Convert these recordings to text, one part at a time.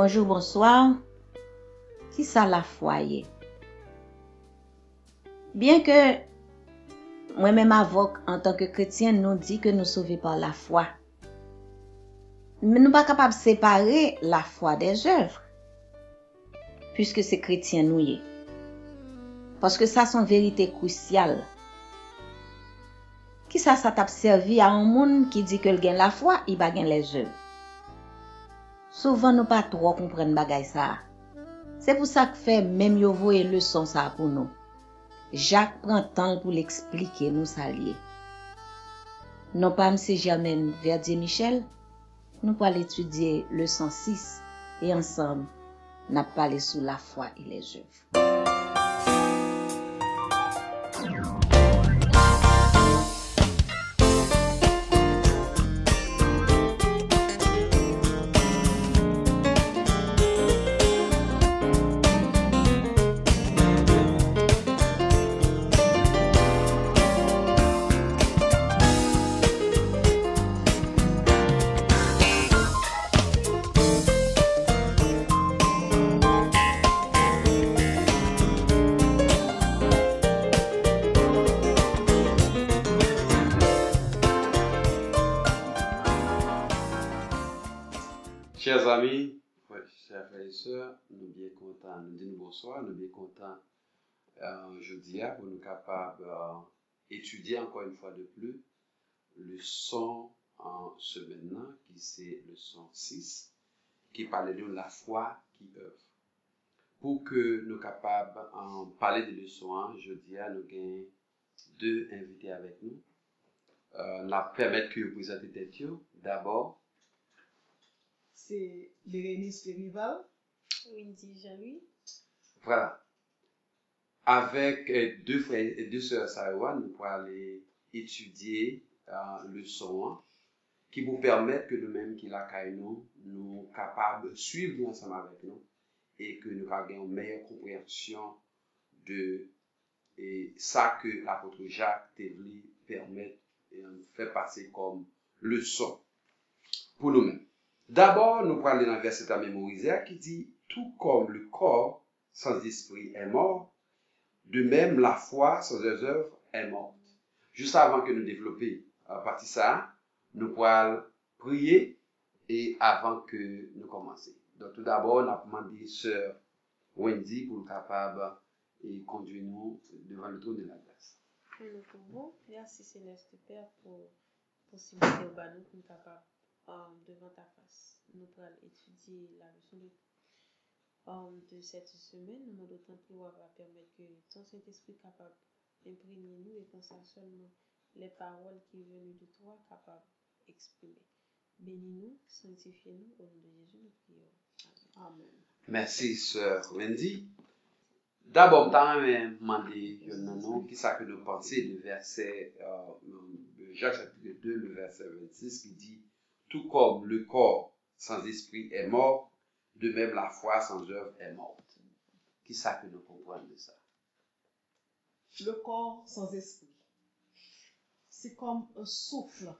Bonjour, bonsoir. Qui ça la foi est? Bien que moi-même avoc en tant que chrétien nous dit que nous sauvés par la foi. Mais nous pas capables de séparer la foi des œuvres. Puisque c'est chrétien nous y est. Parce que ça sont vérité cruciale. Qui ça t'a servi à un monde qui dit que le gagne la foi, il va gagner les œuvres. Souvent nous pas trop comprendre bagay ça. C'est pour ça que fait même yo voye leçon ça pour nous. Jacques prend temps pour l'expliquer nous ça lié. Non pas M. Germaine Verdier Michel, nous allons étudier leçon 6 et ensemble n'a parlé sur la foi et les œuvres. Chers amis, chers frères et sœurs, nous bien contents, nous disons bonsoir, nous bien contents aujourd'hui pour nous capables d'étudier encore une fois de plus le son en ce maintenant qui c'est le son 6 qui parle de la foi qui œuvre. Pour que nous capables en parler de leçon, jeudi nous avons deux invités avec nous. Nous permettre que vous présentez tête d'abord. C'est Bérénice Périval. Wendy Jean-Louis. Voilà. Avec deux frères et deux sœurs Saïwan, nous pourrons aller étudier le son qui vous permettent que nous-mêmes qui la nous capables de suivre ensemble avec nous et que nous ayons une meilleure compréhension de ça que l'apôtre Jacques Tevli permet et nous fait passer comme leçon pour nous-mêmes. D'abord, nous prenons un verset à mémoriser qui dit « Tout comme le corps sans esprit est mort, de même la foi sans les œuvres est morte. » Juste avant que nous développions à partir de ça, nous pourrons prier et avant que nous commencions. Donc tout d'abord, nous avons demandé sœur Wendy pour nous capable et conduire nous devant le trône de la grâce. Merci Céleste Père pour possibilité au banou pour nous capable devant ta face. Nous allons étudier la leçon de cette semaine. Nous demandons tant que va permettre que ton Saint-Esprit capable d'imprégner nous et comme ça seulement les paroles qui viennent de toi capables d'exprimer. Bénis-nous, sanctifie-nous, au nom de Jésus, nous prions. Amen. Merci, sœur Wendy. D'abord, nous avons demandé qui ça que nous pensons du verset Jacques chapitre 2, le verset 26 qui dit tout comme le corps sans esprit est mort, de même la foi sans œuvre est morte. Qui ça que nous comprenons de ça? Le corps sans esprit. C'est comme un souffle.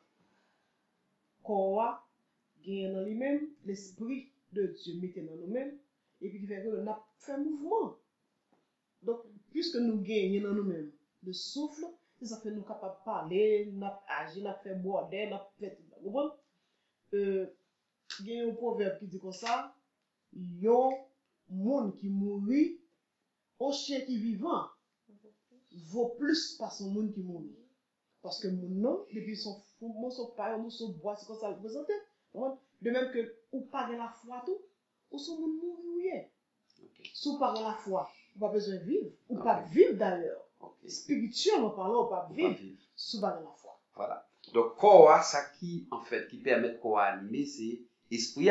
Corps gagne dans lui-même l'esprit de Dieu mettait dans nous-mêmes et puis qui fait que nous avons fait mouvement. Donc, puisque nous gagnons dans nous-mêmes le souffle, ça fait nous capables de parler, nous agir, nous faire border, nous fait il y a un proverbe qui dit comme ça, yon monde qui mourit, un chien qui vivant vaut plus par son monde qui mourit. Parce que mon nom, depuis son fou, son pain, son bois, c'est comme ça le présenter. De même que, ou pas de la foi tout, ou son monde mourir. Si ou pas de la foi, ou pas besoin de vivre, ou pas vivre d'ailleurs. Spirituellement parlant, ou pas vivre, sous pas de la foi. Voilà. Donc, corps, ça qui, en fait, qui permet de corps animer, c'est esprit.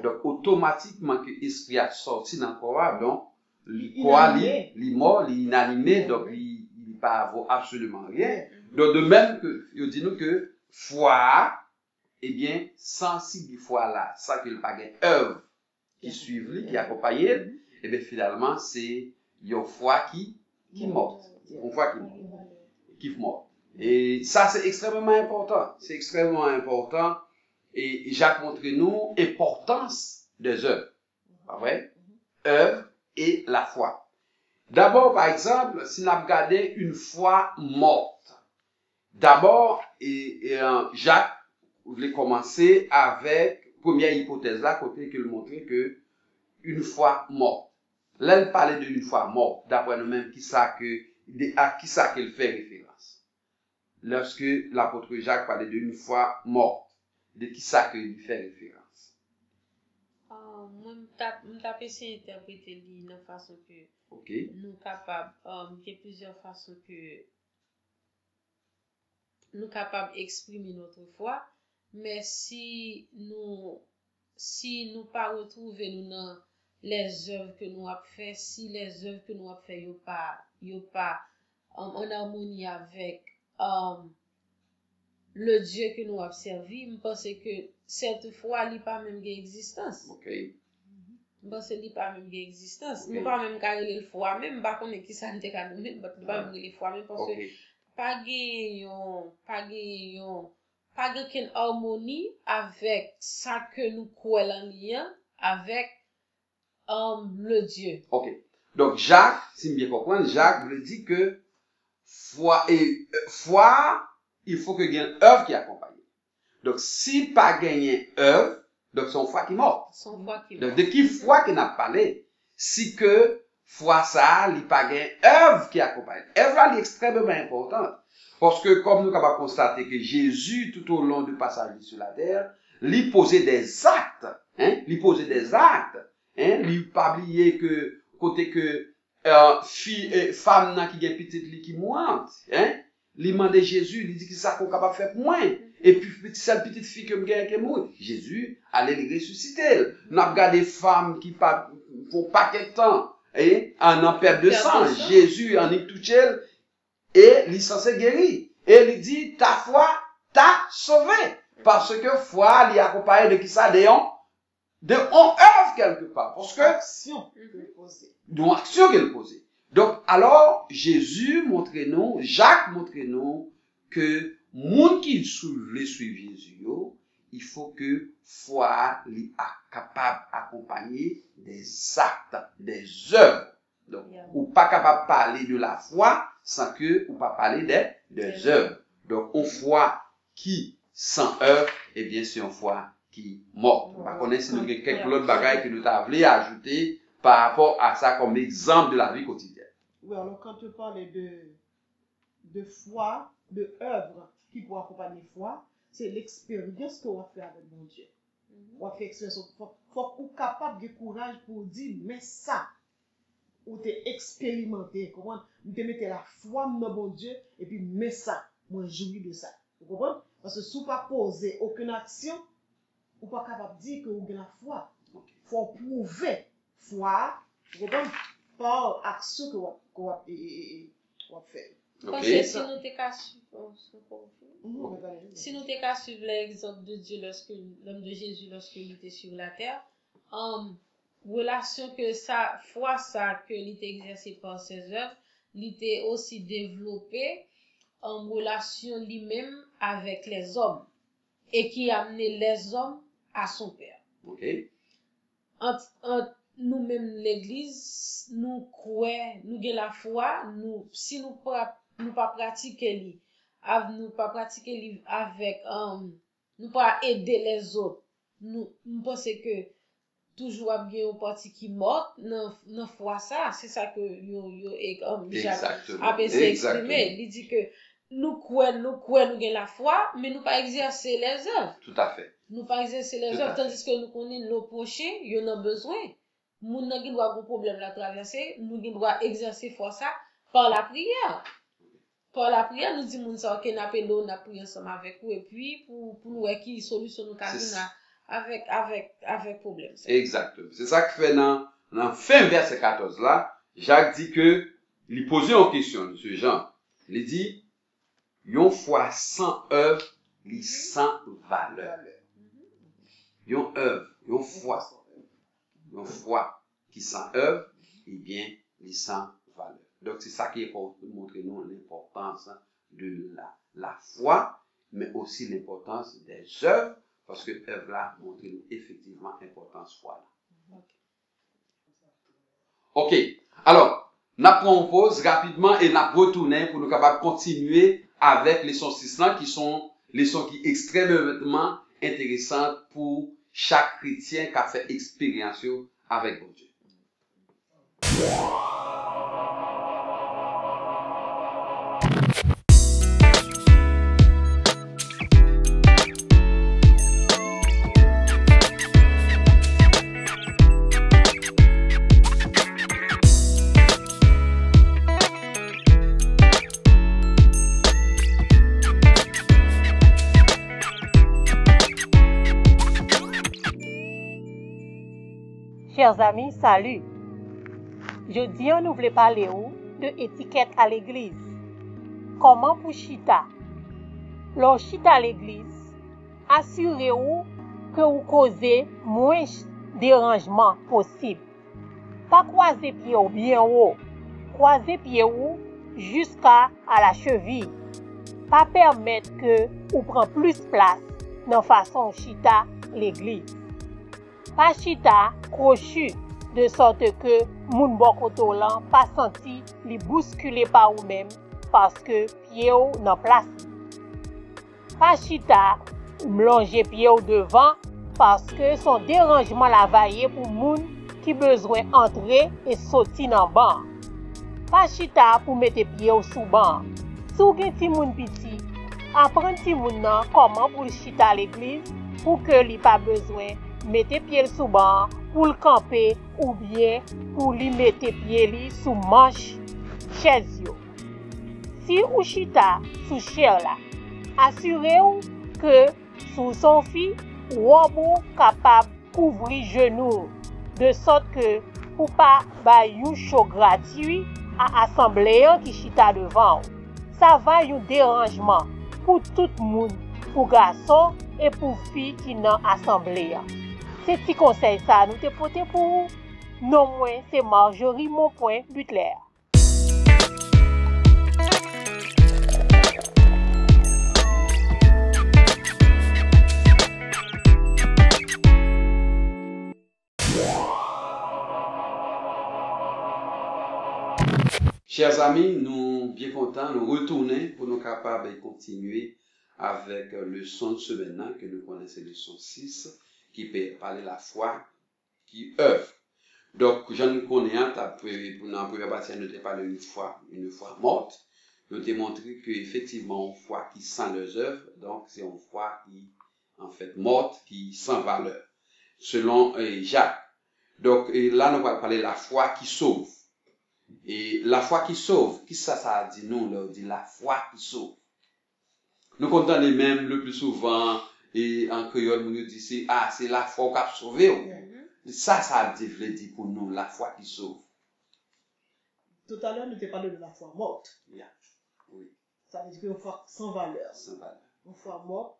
Donc, automatiquement, que l'esprit a sorti dans le corps, donc, le corps, il est mort, il est inanimé, donc, il ne pas avoir absolument rien. Donc, de même que, il dit nous que, foi, eh bien, sensible foi là, ça qu'il n'y a pas d'œuvre qui suivent, qui accompagne, eh bien, finalement, c'est une foi qui morte. Une foi qui morte. Et ça, c'est extrêmement important. C'est extrêmement important. Et Jacques montre nous l'importance des œuvres. Pas vrai? Œuvre et la foi. D'abord, par exemple, si nous regardons une foi morte. D'abord, Jacques voulait commencer avec première hypothèse là, côté qu'il montrait que une foi morte. Là, il parlait d'une foi morte, d'après nous-mêmes, à qui ça qu'il fait référence. Lorsque l'apôtre Jacques parlait d'une foi morte, de qui ça qu'il fait référence. Moi, m'tap essayer d'interpréter li de façon que OK. nous capables, il y a plusieurs façons que nous capables d'exprimer notre foi, mais si nous pas retrouver nous dans les œuvres que nous avons fait, si les œuvres que nous avons fait yo pas en harmonie avec le Dieu que nous avons servi, je pense que cette foi n'a pas même d'existence. OK. Je pense que n'a pas même d'existence. Ok. Nous pas même carrer le foi même, pas connaître qui ça nous ka nous même, pas même le foi même parce que OK. pas aucune harmonie avec ça que nous croyons en lien avec le Dieu. OK. Donc, Jacques, si je bien comprendre, Jacques voulait dire que foi, il faut que il y ait une œuvre qui accompagne. Donc, si pas gagné œuvre, donc son foi qui est morte. Son foi qui Donc, de qui foi qu'il n'a parlé? Si que foi ça, il n'y a pas gagné œuvre qui accompagne. Œuvre là, est extrêmement importante. Parce que, comme nous avons constaté que Jésus, tout au long du passage sur la terre, lui posait des actes. Il posait des actes. Lui pas oublier que, côté que, femme nan qui gen petite li qui mourante, li mande Jésus, li dit que ça qu'on capable faire pour moi. Et puis celle petite fille que m'gagne qui mourir, Jésus allait les ressusciter. N'a regardé femmes qui pas font paquet de temps, en perte de sang, Jésus en y touché et li censé guérir. Et il dit ta foi t'a sauvé parce que foi li accompagné de qui ça de on œuvre quelque part parce que Action que poser. d'une action qu'elle posait. Donc, alors, Jacques montre-nous que moun qui voulait suivre Jésus, il faut que foi li a capable d'accompagner des actes, des œuvres. Donc, ou pas capable de parler de la foi sans que ou pas parler des œuvres. Donc, une foi qui sans œuvre, eh bien, c'est une foi qui morte. On va connaître si nous avons quelques autres bagages que nous avons ajouter par rapport à ça comme exemple de la vie quotidienne. Oui, alors quand tu parles de foi, de œuvre qui peut accompagner foi, c'est l'expérience qu'on va faire avec mon Dieu. On va faire expérience. Faut qu'on soit capable de courage pour dire, mais ça, ou t'es expérimenté, comment, ou t'es mettre la foi dans mon Dieu, et puis, mais ça, moi, jouis de ça. Vous comprenez? Parce que si vous pas poser aucune action, ou pas capable de dire que vous avez la foi. Faut prouver foi, vous comprenez? Par action qu'on va faire. Parce que si nous t'es qu'à suivre l'exemple de Dieu l'homme de Jésus lorsque il était sur la terre, relation que ça, foi ça que il était exercé par ses œuvres, il était aussi développé en relation lui-même avec les hommes et qui amenait les hommes à son Père. Okay. Entre nous-mêmes l'église, nous croyons, nous avons la foi, si nous pas pratiquer nous pas pratiquer avec nous pas aider les autres, nous pensons que toujours bien une partie qui morte dans foi ça, c'est ça que a essayé exprimer, il dit que nous croyons nous avons la foi mais nous pas exercer les œuvres. Tout à fait. Nous pas exercer les œuvres tandis que nous connaissons nos prochains, ils en ont besoin. Moun nan qui doit avoir problème la traverser, nous qui doit exercer foi ça par la prière. Par la prière, nous disons moun ça OK n'a pédo n'a prier ensemble avec vous et puis pour nous voir qui solution nous avons avec problème. Exactement. C'est ça que fait dans fin verset 14 là, Jacques dit que il posait une question de ce genre. Il dit yon foi sans œuvre, li sans valeur. Yon œuvre, yon foi qui sans œuvre, eh bien, li sans valeur. Donc c'est ça qui est pour montrer nous l'importance de la foi, mais aussi l'importance des œuvres, parce que œuvre là montre nous effectivement l'importance foi là. Okay. Ok. Alors, nous prenons pause rapidement et nous retournons pour nous capables de continuer avec les sons 6 là qui sont les sons qui extrêmement intéressants pour chaque chrétien qui a fait expérience avec bon Dieu. Chers amis, salut. Jeudi, nous voulons parler de étiquette à l'église. Comment pour chita? Lors chita à l'église, assurez-vous que vous causez moins de dérangements possible. Pas croiser pied ou bien haut, croiser pied ou jusqu'à la cheville. Pas permettre que vous preniez plus place dans façon chita l'église. Pas chita crochu de sorte que moun bokoto lan pas senti li bousculer par ou même parce que pied ou nan place. Pas chita ou mlonger pied ou devant parce que son dérangement la vaille pour moun qui besoin entrer et sortir dans banc. Pas chita pour mettre pied ou sous banc. Sou gen ti moun piti, apprendre ti moun nan comment pour chita à l'église pour que li pas besoin mettez pied sous banc pour le camper ou bien pour lui mettre pied li sous manche chaise yo. Si ou chita sous chair là, assurez-vous que sous son fille ou capable couvrir genou de sorte que pour pas ba yon show gratuit à assembler qui chita devant. Ça va un dérangement pour tout le monde, pour garçons et pour filles qui dans assemblée. C'est petit conseil ça nous te porté pour non moins c'est Marjorie Monpoint Butler. Chers amis, nous bien contents, nous retourner pour nous capables de continuer avec le son de ce maintenant que nous connaissons le son 6 qui peut parler la foi qui œuvre. Donc, j'en connais un, pour la première partie, nous avons parlé une foi morte. Nous avons montré qu'effectivement, une foi qui sans leurs œuvres, donc c'est une foi qui, en fait, morte, qui sans valeur. Selon Jacques. Donc, là, nous allons parler de la foi qui sauve. Et la foi qui sauve, qui ça dit nous, là, dit la foi qui sauve. Nous comptons les mêmes le plus souvent, et en créole, nous disons, c'est la foi qui a sauvé. Ça dit pour nous, la foi qui sauve. Tout à l'heure, nous avons parlé de la foi morte. Yeah. Oui. Ça veut dire une foi sans valeur. Sans valeur. Une foi morte,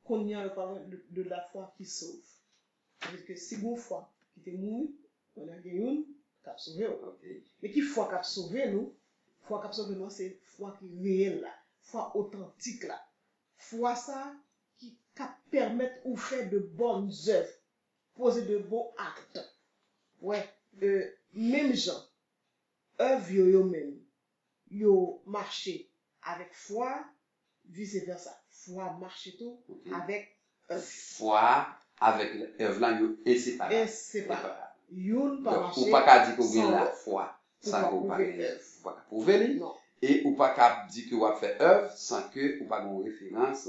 qu'on y a parlé de la foi qui sauve. Ça veut dire que si vous foi qui était mouille, on a gagné une, qui a sauvé. Okay. Mais qui foi qui a sauvé nous, foi qui a sauvé nous, c'est foi qui est réelle là, foi authentique là. Foi ça qui permet ou faire de bonnes œuvres, poser de bons actes. Ouais, même gens, œuvres yo même, yo marché avec foi, vice versa. Foi marché tout avec foi avec œuvre là yo inséparable. Inséparable. Youn pas marché. Ou pas qu'à dire qu'on a la foi sans qu'on pas prouver non. Et ou pas qu'à dire que ou a fait œuvre sans que ou pas une référence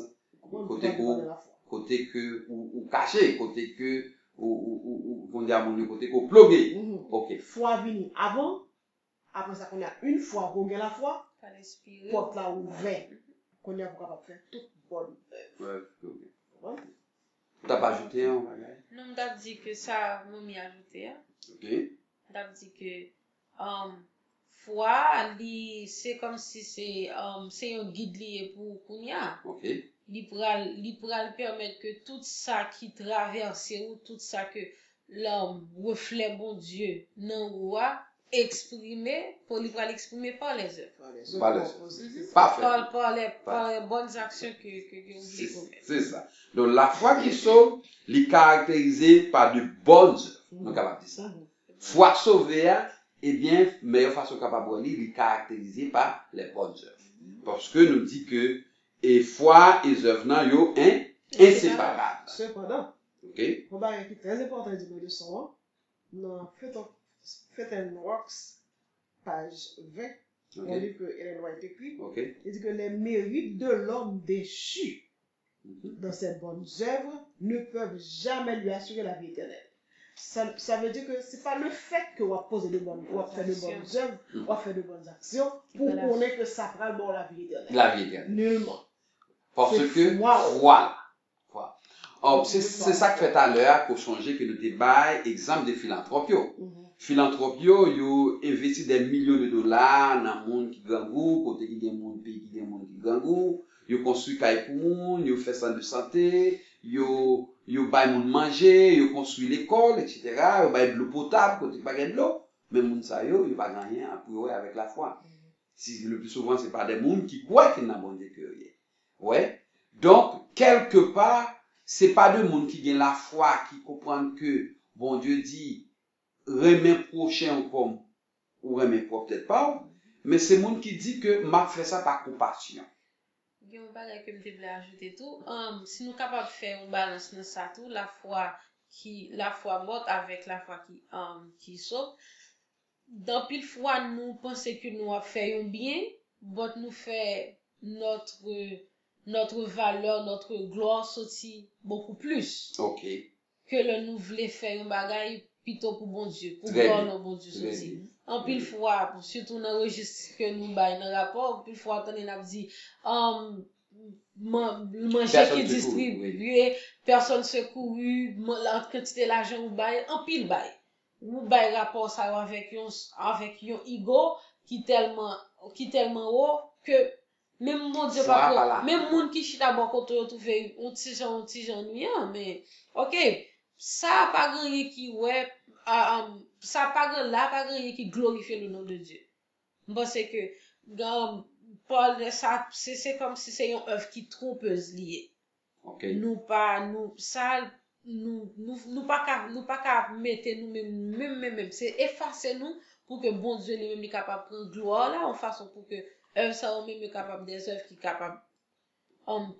côté que ou caché côté que ou on dit à mon côté qu'on plugué. OK. Foi vini avant après ça qu'on a une fois qu'on a la foi porte là ouvert qu'on a pour capable faire toute bonne œuvre. Ouais. T'as pas ajouté un bagage? Non, m't'a dit que ça m'a mis ajouté. OK. M't'a dit que foi c'est comme si c'est un guide lié pour kounya. OK. Li pral permettre que tout ça qui traverse ou tout ça que l'homme reflet bon Dieu nan roi exprimer pour li pral exprimer par les œuvres. Par les œuvres. Parfait. Par les bonnes actions que vous voulez commettre. C'est ça. Donc la foi qui sauve, est caractérisée par de bonnes œuvres. Nous capable de dire ça. Foi sauvée, eh bien, meilleure façon capable de est caractérisée par les bonnes œuvres. Parce que nous dit que et foi et œuvres nan yo inséparables. Cependant, OK? on va qui est très important dans le leçon, dans Faith and Works, page 20, on OK? lit que Ellen White écrit, OK? il dit que les mérites de l'homme déchu dans ses bonnes œuvres ne peuvent jamais lui assurer la vie éternelle. Ça veut dire que c'est pas le fait que on pose de bonnes, on fait de bonnes œuvres, on fait de bonnes actions pour qu'on ait que ça prend bon la vie éternelle. La vie éternelle. Nullement. Parce C'est que, foi. voilà. Or, c'est ça que fait à l'heure pour changer que nous débat exemple de philanthropie. Philanthropie, yo investi des millions de dollars dans le monde qui gangou, côté qui gagne monde pays qui gagne monde qui gangou, yo construit caille pour monde, yo fait centre de santé, yo bay monde manger, yo construit l'école, etc. Yo bay de l'eau potable côté pas gagne de l'eau. Mais monde ça yo pas gagner à priori avec la foi. Si le plus souvent c'est pas des monde qui croient qu'il n'a bon Dieu que rien. Ouais. Donc quelque part c'est pas de monde qui gagne la foi qui comprennent que bon Dieu dit remet prochain comme ou remet peut-être pas, mais c'est monde qui dit que m'a fait ça par compassion. Il y a un bagage que je voulais ajouter tout. Si nous sommes capables de faire une balance dans ça tout, la foi morte avec la foi qui sauve. Dans pile fois nous pensons que nous avons fait un bien, but nous fait notre valeur, notre gloire sorti beaucoup plus. OK. Que le nous voulons faire un bagage plutôt pour bon Dieu, pour gloire non bon Dieu sorti. En pile fois, surtout dans le registre que nous bail dans rapport, pile fois on a dit manger qui distribué, personne secouru, la quantité d'argent ou bail, en pile bail. Ou bail rapport ça avec un ego qui tellement haut que même mon Dieu pas même monde qui chita bon côté tout fait un petit gens ennuyant mais OK ça pas grand qui ouais ça pas grand là pas grand qui glorifie le nom de Dieu. Parce que Paul ça c'est comme si c'est une œuvre qui trompeuse liée. OK. Nous pas qu'à mettre nous même c'est effacer nous pour que bon Dieu lui-même est capable de prendre gloire là en façon pour que œuvre ça même est capable des œuvres qui capable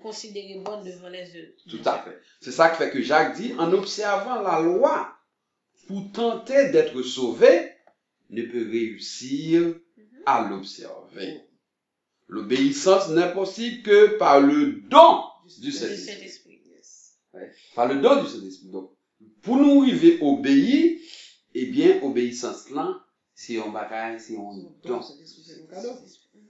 considérer bonne devant les yeux. Tout à fait. C'est ça qui fait que Jacques dit en observant la loi pour tenter d'être sauvé ne peut réussir à l'observer. L'obéissance n'est possible que par le don du Saint-Esprit. Ouais. Par le don du Saint-Esprit. Donc, pour nous arriver obéir, eh bien, obéissance là, c'est un bagage, c'est un don.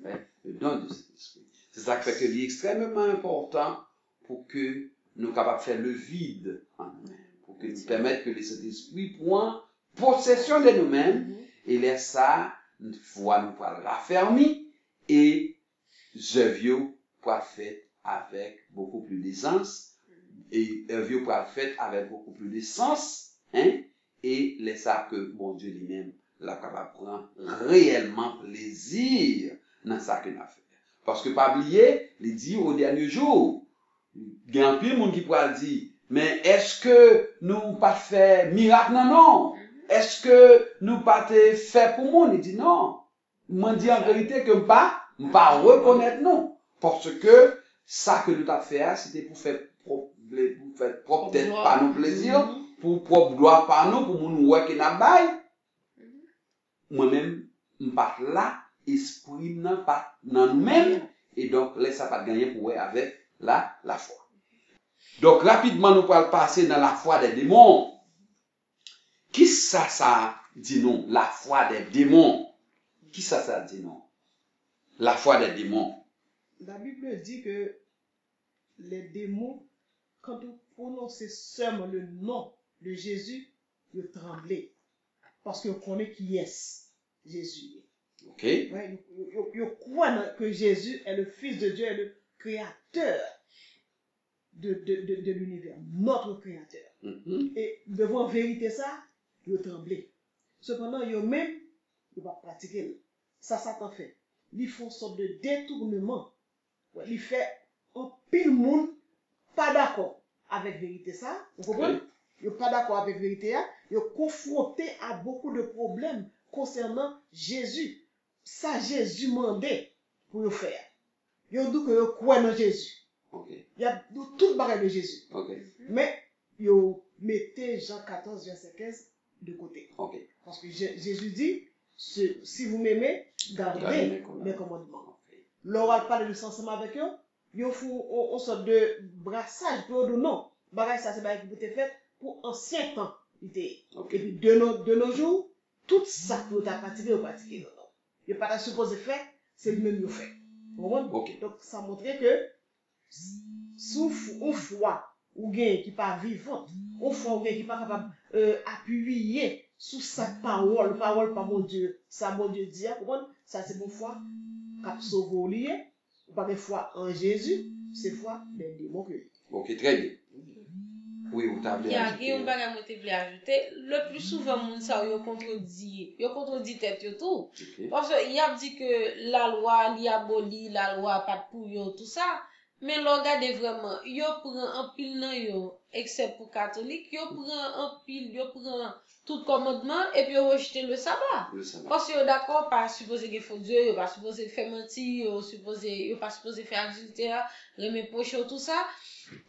Ouais, le don du Saint-Esprit. C'est ça qui fait que c'est extrêmement important pour que nous capables de faire le vide en nous-mêmes, pour que nous permettre que le Saint-Esprit prenne possession de nous-mêmes et laisse ça, une fois nous pour le raffermir et œuvre pour le faire avec beaucoup plus d'essence et œuvre pour le faire avec beaucoup plus de sens, hein, et laisse ça que mon Dieu lui-même la capable prendre réellement plaisir dans ça que nous fait. Parce que pas oublier, il dit au dernier jour, il y a un peu de monde qui pourra dire, mais est-ce que nous pas fait miracle non? Est-ce que nous pas fait pour monde? Il dit non. Moi dit en vérité que pas reconnaître non. Parce que ça que nous avons fait, c'était pour faire propre tête pas nous plaisir, pour propre gloire par nous, pour nous ouais qui n'a bail. Moi-même, m'pas là, esprit n'a pas dans nous-mêmes, et donc laisse ça pas gagner pour avec la foi. Donc rapidement nous pourrons passer dans la foi des démons. Qui ça dit non? La foi des démons. Qui ça dit non? La foi des démons. La Bible dit que les démons, quand on prononce seulement le nom de Jésus, ils tremblent. Parce qu'ils connaissent qui est Jésus. OK. Ouais, ils croient que Jésus est le Fils de Dieu, est le Créateur de l'univers, notre Créateur. Et devant vérité ça, ils tremblent. Cependant, ils-mêmes, ils vont pratiquer. Ça, Satan fait. Ils font une sorte de détournement. Ouais, ils font un pile monde pas d'accord avec vérité ça. Vous comprenez? Ils sont pas d'accord avec la vérité, ils sont confrontés à beaucoup de problèmes concernant Jésus. Ça, Jésus mandait pour le faire. Ils ont dit que ils croient en Jésus. Ok. Il y a tout le bagage de Jésus. Ok. Mais ils mettez Jean 14, verset 15 de côté. Ok. Parce que Jésus dit, si vous m'aimez, gardez mes commandements. Ok. L'oral parle de ensemble avec eux, ils font une sorte de brassage pour eux, non. Bagage, ça, c'est bagage qui peut être fait pour ancien temps. Ok. Et puis, de nos jours, tout ça peut être pratiqué ou pratiqué. Non. Il n'est pas supposé faire, c'est lui-même qui fait. Vous comprenez? Ok. Donc, ça montre que, sous une foi, ou gain qui pas vivante, une foi ou gain qui pas capable appuyer sous sa parole par mon Dieu, ça mon Dieu dit, vous comprenez? Ça c'est mon foi, cap sauve lié, ou pas de foi en Jésus, c'est foi des démons que. Ok, très bien. Oui, vous t'avez Il y a un bagage que je voulais ajouter. Le plus souvent, moun sa yo contredit tête yo tout. Ok. Parce qu'il a dit que la loi li aboli, la loi pas pour yo, tout ça. Mais regardez vraiment, yo prend un pile nan yo, except pour catholique, yo prend tout commandement et puis yo rejette le sabbat. Le sabbat. Parce que yo d'accord pas supposé que faut Dieu, yo pas supposé faire mentir, yo pas supposé faire adultère, remettre poche tout ça.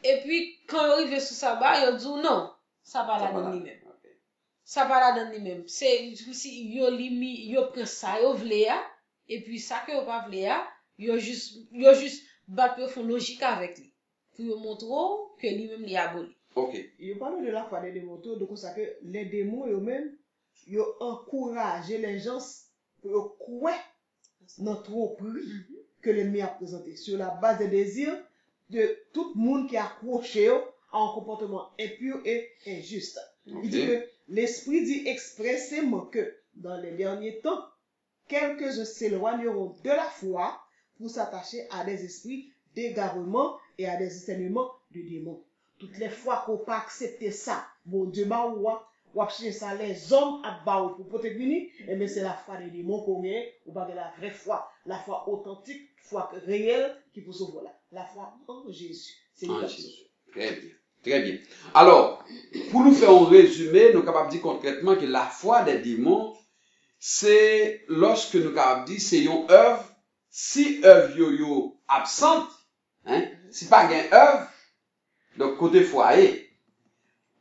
Et puis quand yo arrive sur sabbat, yo dit non, ça pas la donne lui-même. Ça pas la donne lui-même. C'est si yo prend ça yo vle ya et puis ça que yo pas vle ya, yo juste battre font logique avec lui pour montrer que lui-même li aboli. Ok. Il parle de la foi des démons, donc ça que les démons eux-mêmes, ils encouragent les gens pour croire dans trop prix que l'ennemi a présenté sur la base des désirs de tout le monde qui a accroché à un comportement impur et injuste. Ok. Il dit que l'Esprit dit expressément que dans les derniers temps, quelques-uns s'éloigneront de la foi pour s'attacher à des esprits d'égarement et à des enseignements de démons. Toutes les fois qu'on pas accepter ça, bon Dieu ba ou chercher ça les hommes à ba pour peut-être venir, et bien c'est la foi des démons qu'on est, ou pas de la vraie foi, la foi authentique, foi réelle qui peut sauver la foi en Jésus. C'est En une Jésus. Très bien. Très bien. Alors, pour nous faire un résumé, nous sommes capables de dire concrètement que la foi des démons, c'est lorsque nous sommes capables de dire c'est une œuvre, si œuvre yo absente, hein, si pas une œuvre, donc côté foyer.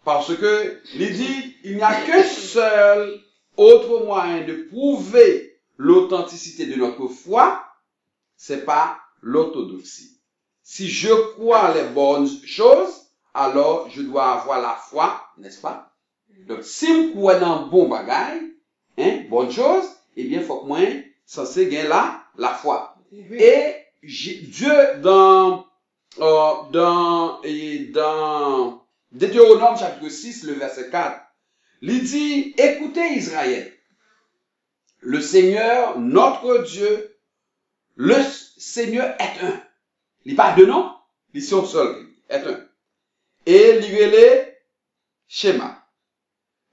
Parce que, il dit, il n'y a qu'un seul autre moyen de prouver l'authenticité de notre foi, c'est pas l'orthodoxie. Si je crois les bonnes choses, alors je dois avoir la foi, n'est-ce pas? Donc, si je crois dans bon bagage, hein, bonne chose, eh bien, faut que moi, censé gagner la foi. Et Dieu, dans Deutéronome chapitre 6, le verset 4, il dit, écoutez Israël, le Seigneur, notre Dieu, le Seigneur est un. Il n'y a pas de nom, il est seul, est un. Et il est schéma,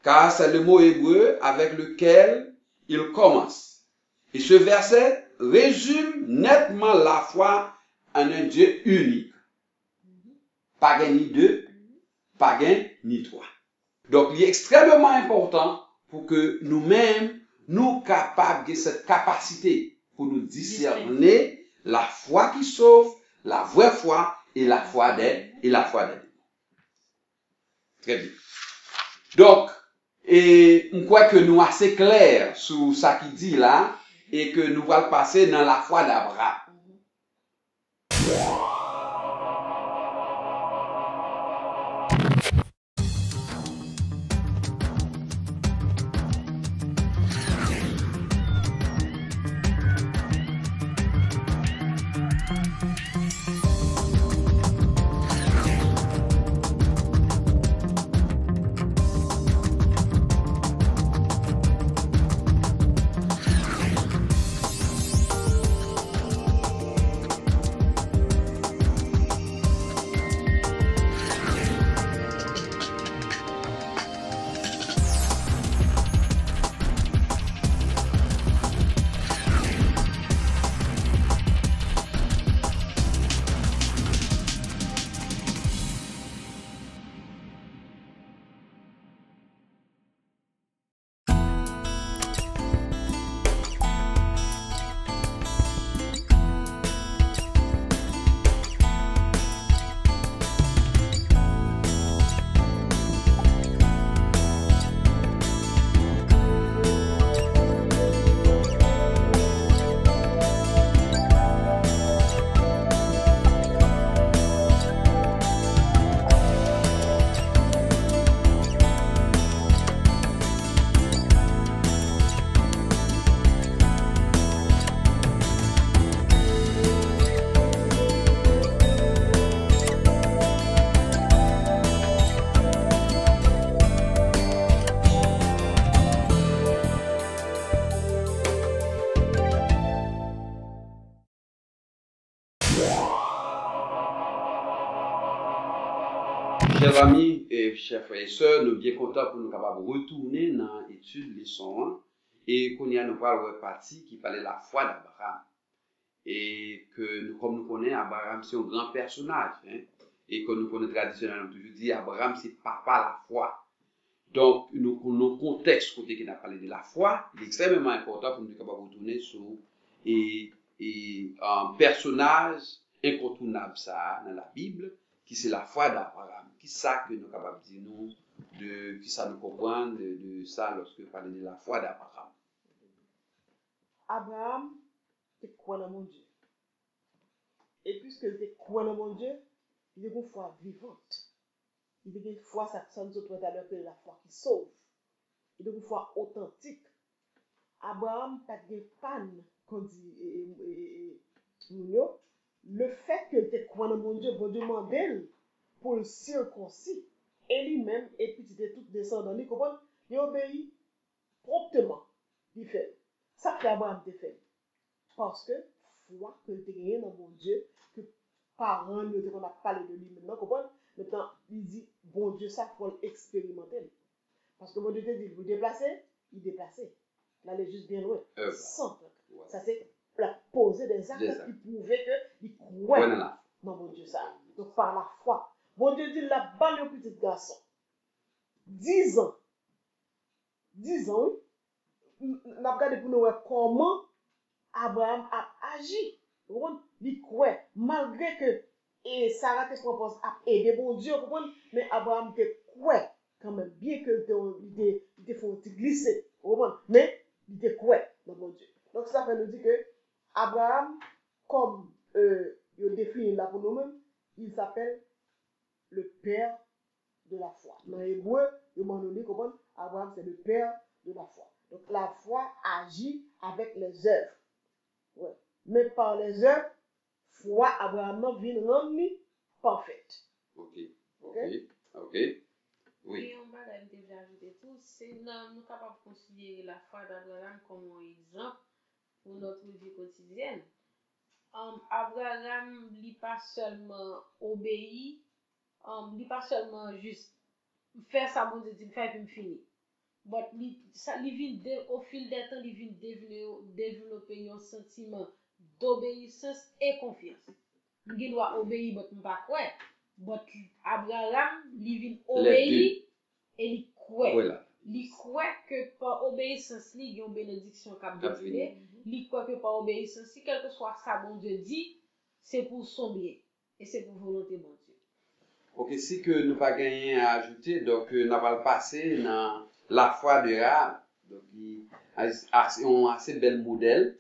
car c'est le mot hébreu avec lequel il commence. Et ce verset résume nettement la foi en un Dieu unique. Pas gain ni deux, pas gain ni trois. Donc, il est extrêmement important pour que nous-mêmes, nous capables de cette capacité pour nous discerner la foi qui sauve, la vraie foi et la foi des démons. Très bien. Donc, et on croit que nous assez clair sur ça qui dit là et que nous allons passer dans la foi d'Abraham. Chers amis et chers frères et sœurs, nous sommes bien contents pour nous capables de retourner dans l'étude leçon 1 et qu'on y a nous parle de partie qui parlait de la foi d'Abraham. Et que nous, comme nous connaissons, Abraham c'est un grand personnage. Et que nous connaissons traditionnellement, toujours dit, Abraham c'est papa la foi. Donc, nous connaissons le contexte côté qui a parlé de la foi. Il est extrêmement important pour nous capables de retourner sur un personnage incontournable ça dans la Bible, qui c'est la foi d'Abraham. Qui ça que nous sommes capables de dire nous, qui ça nous comprend de ça lorsque nous parlons de la foi d'Abraham. Abraham te croit dans mon Dieu. Et puisque il te croit dans mon Dieu, il a une foi vivante. Il a une foi, ça nous autres tout à l'heure, que la foi qui sauve. Il a une foi authentique. Abraham n'a pas de panne, qu'on dit, le fait qu'il te croit dans mon Dieu, va demander pour le circoncis, et lui-même, et puis il était tout descendant, il comprend, il obéit promptement. Il fait. Ça que Abraham te fait. Parce que foi que tu as gagné dans mon Dieu, que parents nous on a parlé de lui maintenant, comprendre? Maintenant, il dit, bon Dieu, ça faut l'expérimenter. Parce que mon Dieu te dit, vous déplacez, il déplaçait. Là, il est juste bien loin. Sans. Ça c'est la poser des actes qui prouvaient qu'il croit dans mon Dieu ça. Donc par la foi. Mon Dieu dit, la balle au petit garçon. 10 ans. 10 ans, oui. Nous avons regardé pour nous voir comment Abraham a agi. Il croit, malgré que Sarah te propose à aider mon Dieu, mais Abraham te croit quand même, bien que il te faut glisser, mais il te croit dans mon Dieu. Donc ça fait nous dire que Abraham, comme il définit là pour nous-mêmes, il s'appelle le père de la foi. Dans l'hébreu, il m'a donné comment Abraham c'est le père de la foi. Donc la foi agit avec les œuvres. Ouais. Mais par les œuvres, foi Abraham vient rendre parfaite. Ok. Oui. Et on va déjà ajouter tout, c'est nous capables de considérer la foi d'Abraham comme un exemple pour notre vie quotidienne. Abraham n'est pas seulement obéi, n'est pas seulement juste faire ça bon Dieu, faire puis me finir. Mais au fil des temps, il vient développer un sentiment d'obéissance et confiance. Il doit obéir, mais pas quoi. Abraham, il vient obéir et il croit. Il croit que par obéissance, il y a une bénédiction qui a donné. Il croit que par obéissance, si quel que soit ça, bon Dieu dit, c'est pour son bien et c'est pour volonté bon Dieu. Ok, si que nous pas gagné à ajouter, donc nous allons passer dans la foi de Rahab. Donc, il a un assez bel modèle,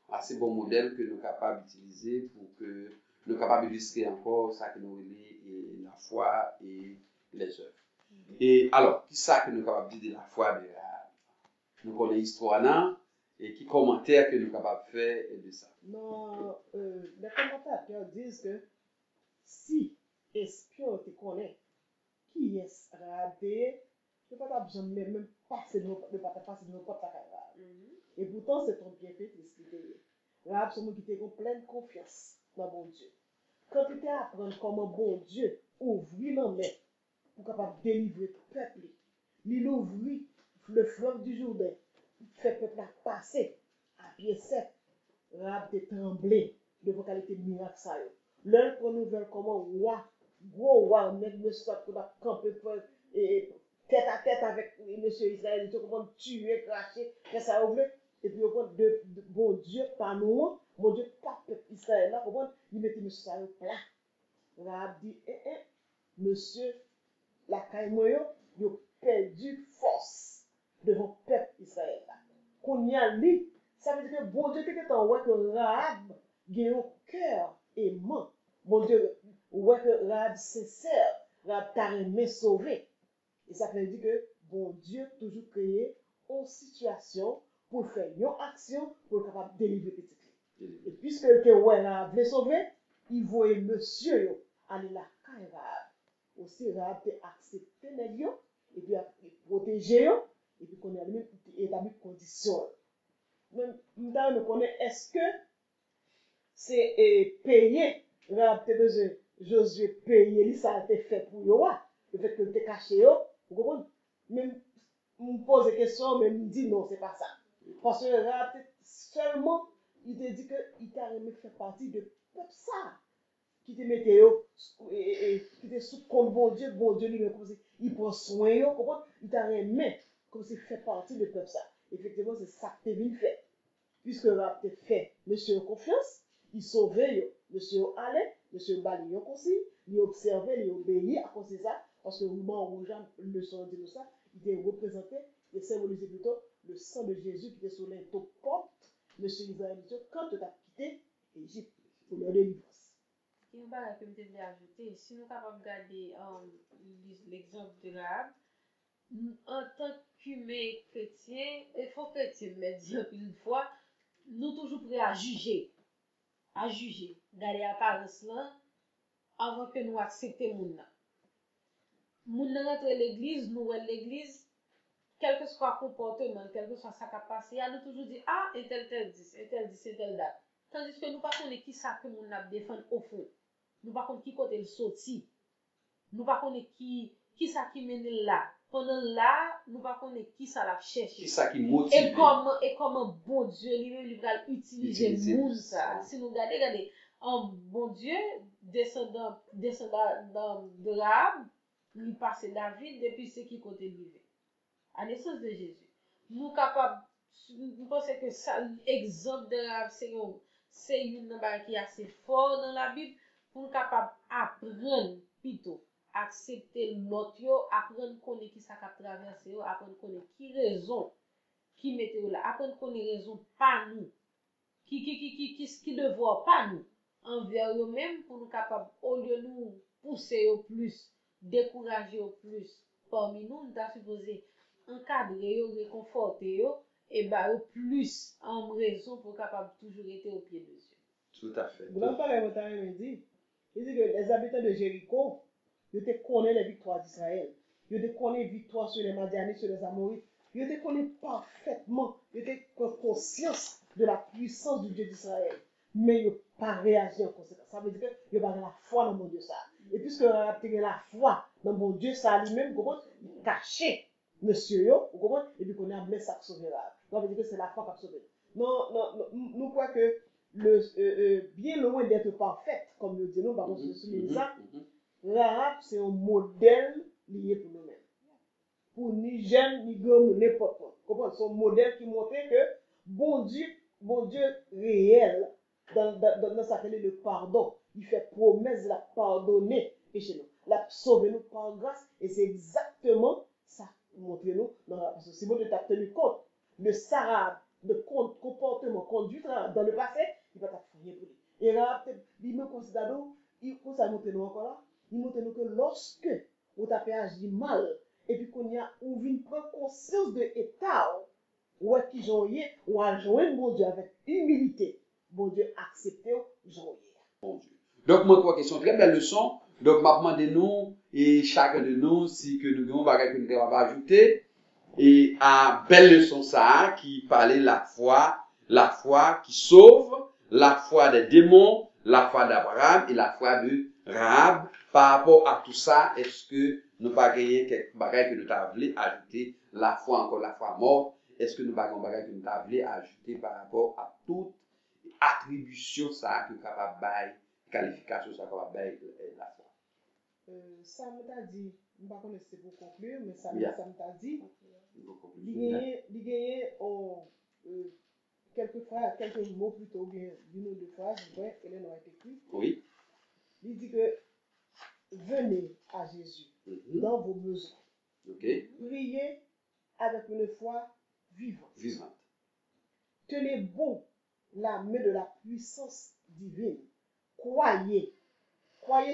assez bon modèle que nous sommes capables d'utiliser pour que nous sommes capables d'illustrer encore ça que nous avons la foi et les œuvres. Et alors, qui ça que nous sommes capables de dire de la foi de Rahab? Nous connaissons l'histoire là, et qui commentaire que nous sommes capables de faire de ça? Non, les commentateurs disent que si espion te connaît, qui est Rahab, tu ne peux pas même passer de nos portes à Rahab. Et pourtant, c'est ton bienfaitrice qui t'est. Rahab, c'est moi qui t'ai pleine confiance dans mon Dieu. Quand tu t'es apprendre comment bon Dieu ouvrit la main pour capable délivrer le peuple, il ouvrit le fleuve du Jourdain, fait le peuple passer à pied sec. Rahab te tremblé de vos qualités de miracle ça. L'un pour nouvelle comment gros roi, même le soit pour la camper tête à tête avec monsieur Israël, tout comment tuer, cracher, faire ça ouvrir. Et puis, de bon Dieu, par nous, mon Dieu, pas peuple Israël là, il mettait monsieur ça au plat. Rahab dit, monsieur, la caille il a perdu force devant peuple Israël là. Qu'on y a lui, ça veut dire que bon Dieu était en ouais que Rahab a un cœur aimant. Bon Dieu, ouais que Rahab sincère, Rahab t'a aimé sauver. Et ça veut dire que bon Dieu toujours créé une situation pour faire une action pour être capable de délivrer petit clé. Et puisque que ouais Rahab voulait sauver, il voyait monsieur aller la caille Rahab. Aussi Rahab a accepté les lions et puis a protégé et puis qu'on a établi conditions. Même nous connaît est-ce que c'est payé Rahab te besoin Josué payer ça a été fait pour yo le fait que tu es caché, vous comprenez? Même, me pose des questions, mais me dit non, c'est pas ça. Parce que seulement, il te dit qu'il t'a aimé faire partie de peuple ça. Qui te mettait qui te sous compte bon Dieu lui-même, comme si il prend soin, il t'a aimé, comme si il fait partie de peuple ça. Effectivement, c'est ça que tu es venu faire. Puisque là, tu fait, monsieur confiance, il sauvait, monsieur allait, monsieur balayait aussi, il observait, il obéit à cause de ça, parce que vraiment, rouge, le sang de ça, il était représenté, et symbolisait plutôt le sang de Jésus qui était sur les portes, monsieur Israël, quand tu as quitté l'Égypte pour leur délivrance. Il y a un bagage que je voulais ajouter. Si nous sommes capables de regarder l'exemple de Rahab, en tant qu'humain chrétien, il faut chrétien me dire une fois, nous toujours prêts à juger. Garder l'apparence là, avant que nous acceptions le monde. Nous rentrons à l'église, nous à l'église, quel que soit le comportement, quel que soit sa capacité, nous toujours dit, ah, et tel date. Tandis que nous ne connaissons pas qui ça que nous avons défendu au fond. Nous ne connaissons pas qui côté le sorti. Nous ne connaissons pas qui ça qui mène là. Pendant là, nous ne connaissons pas qui ça l'a cherché. Qui ça qui motive. Et comment bon Dieu lui-même il va utiliser le monde ça. Si nous regardons, bon Dieu descendant de Rahab, il passe David depuis ce qui côté lui. À naissance de Jésus. Nous capables, nous pensons que ça, l'exemple de Rahab, c'est une chose qui est assez fort dans la Bible pour nous capables d'apprendre plutôt, accepter l'autre, apprendre connaître qui ça a traversé, apprendre connaître qui raison qui mettait là, apprendre connaître raison pas nous, qui devoir pas nous envers eux-mêmes pour nous capables au lieu de nous pousser au plus, décourager au plus parmi nous, nous avons supposé encadrer, réconforter et au plus en raison pour capable toujours être au pied de Dieu. Tout à fait. Vous n'avez pas dit, il dit que les habitants de Jéricho, ils te connaissent les victoires d'Israël. Ils te connaissent les victoires sur les Madianites, sur les Amorites. Ils te connaissent parfaitement. Ils te conscience de la puissance du Dieu d'Israël. Mais ils n'ont pas réagi en conséquence. Ça veut dire qu'ils n'ont pas la foi dans mon Dieu ça. Et puisque vous avez la foi dans mon Dieu ça lui-même, vous comprenez, il caché monsieur, vous comprenez, et puis qu'on a mis ça sauvera. Ça veut dire que c'est la foi qui a sauvé. Non, nous croyons que bien loin d'être parfaite, comme nous disons, par contre, je souligne ça, Rahab, c'est un modèle lié pour nous-mêmes. Pour ni jeune, ni grand, n'importe quoi. Comprenez? C'est un modèle qui montrait que bon Dieu réel, dans sa qualité de pardon, il fait promesse de la pardonner péché nous, la sauver nous par grâce, et c'est exactement ça montrez-nous dans la parce que si vous avez tenu compte de Sarah, de comportement, conduite dans le passé, il va t'affronter pour lui. Et là, il me considère, il montre nous encore là, il montre nous que lorsque vous avez agi mal, et puis qu'on y a ouvert prendre conscience de l'état, ou qui joyeux, ou à joindre mon Dieu avec humilité, bon Dieu accepté, joyeux. Bon Dieu. Donc, moi, quoi, question, très belle leçon. Donc, m'a demandé nous, et chacun de nous, si que nous avons bagage que nous devons ajouter, et à belle leçon ça, qui parlait la foi qui sauve, la foi des démons, la foi d'Abraham et la foi de Rahab. Par rapport à tout ça, est-ce que nous pas gagné quelques bagages que nous avons ajouter, la foi encore la foi morte, est-ce que nous pas bagages que nous avons ajouter par rapport à toute attribution ça que capable bail, qualification ça capable bail la foi. Ça m'a dit, je ne sais pas si c'est pour conclure, mais ça m'a dit, il gagne quelques mots plutôt bien d'une ou deux phrases, Hélène a écrit. Oui. Il dit que venez à Jésus dans vos besoins. Okay. Priez avec une foi vivante. Tenez bon la main de la puissance divine. Croyez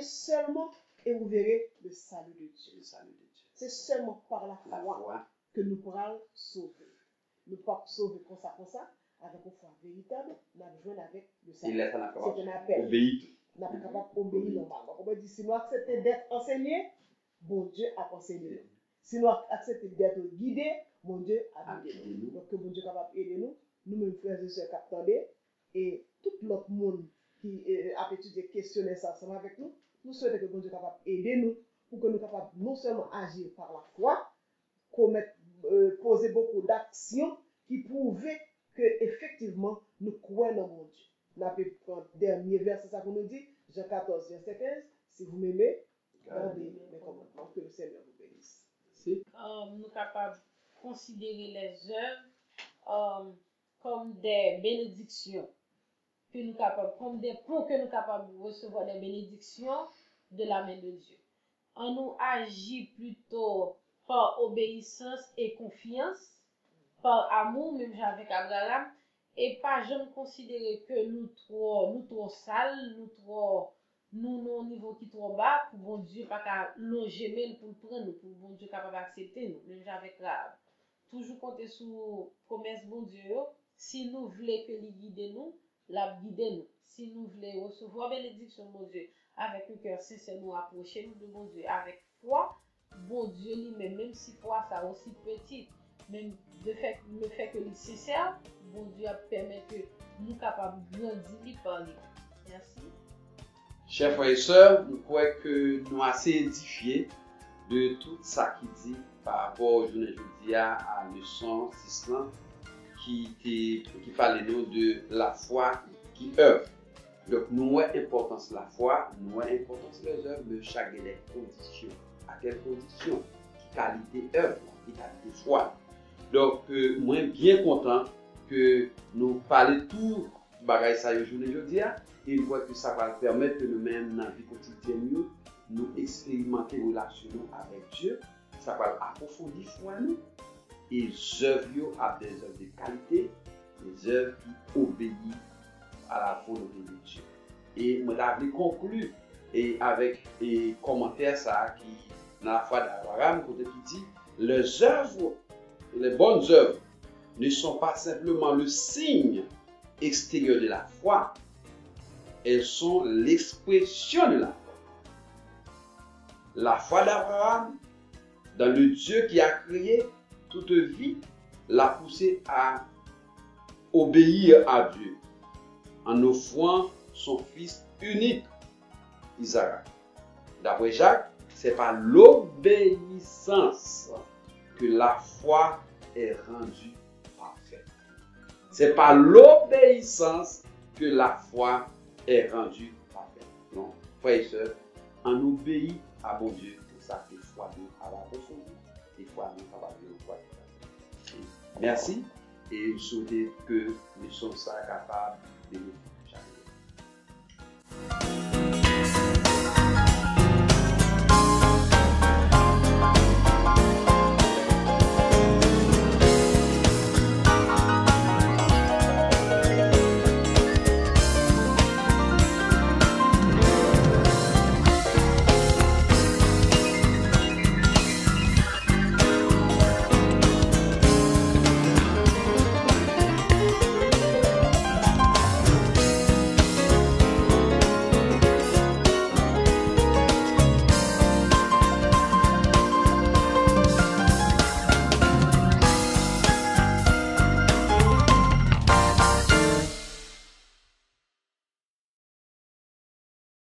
seulement et vous verrez le salut de Dieu. C'est seulement par la foi que nous pourrons sauver. Nous ne pouvons pas sauver comme ça, avec une foi véritable, nous avons besoin avec le salut. C'est un appel. Nous sommes capables d'obéir normalement. On dit, si nous acceptons d'être enseignés, bon Dieu a enseigné. Si nous acceptons d'être guidés, bon Dieu a guidé nous. Donc, que bon Dieu est capable d'aider nous, nous-mêmes frères et sœurs qui attendons, et tout l'autre monde qui a étudié, questionné ça ensemble avec nous, nous souhaitons que bon Dieu est capable d'aider nous pour que nous soyons capables non seulement agir par la foi, poser beaucoup d'actions qui prouvaient que effectivement nous croyons en mon Dieu. Nous avons prendre dernier verset ça pour nous dire, Jean 14, verset 15, si vous m'aimez, gardez mes commandements, que le Seigneur vous bénisse. Nous sommes capables de considérer les œuvres comme des bénédictions, que nous capables, comme des ponts que nous sommes capables de recevoir des bénédictions de la main de Dieu. On nous agit plutôt par obéissance et confiance, par amour, même avec Abraham, et pas jamais considérer que nous trop sales, nous au niveau qui trop bas, pour bon Dieu pas qu'à loger mais pour prendre nous, pour bon Dieu capable d'accepter nous, même avec Rahab. Toujours compter sur promesse bon Dieu, si nous voulons que lui guide nous, la guide nous. Si nous voulons recevoir bénédiction bon Dieu, avec un cœur sincère, nous approcher nous de bon Dieu avec foi, bon Dieu lui-même, même si foi ça aussi petite, même le fait que les sincère, bon Dieu permet que nous capables de grandir par lui. Merci. Chers frères et sœurs, nous croyons que nous assez édifiés de tout ça qui dit par rapport au journée jeudi à leçon 6 qui parlait nous de la foi qui œuvre. Donc nous avons importance de la foi, nous avons importance des œuvres, mais chaque des conditions. À quelles conditions? Qui qualité œuvre, qui qualité foi. Donc moi bien content que nous parlions tout bagay ça journée jeudi et une fois que ça va permettre que nous-mêmes dans la vie quotidienne nous expérimenter une relation avec Dieu, ça va approfondir foi nous et les œuvres à des œuvres de qualité, des œuvres qui obéissent à la volonté de Dieu. Et moi j'avais conclu et avec les commentaires ça qui dans la foi d'Abraham côté qui dit les œuvres, les bonnes œuvres ne sont pas simplement le signe extérieur de la foi, elles sont l'expression de la foi. La foi d'Abraham dans le Dieu qui a créé toute vie l'a poussé à obéir à Dieu en offrant son fils unique, Isaac. D'après Jacques, c'est par l'obéissance que la foi est rendue parfaite. C'est par l'obéissance que la foi est rendue parfaite. Non, frères et sœurs, on obéit à bon Dieu, c'est ça que foi nous à la profondeur, et foi nous à la foi. Merci et je souhaite que nous soyons capables de nous changer.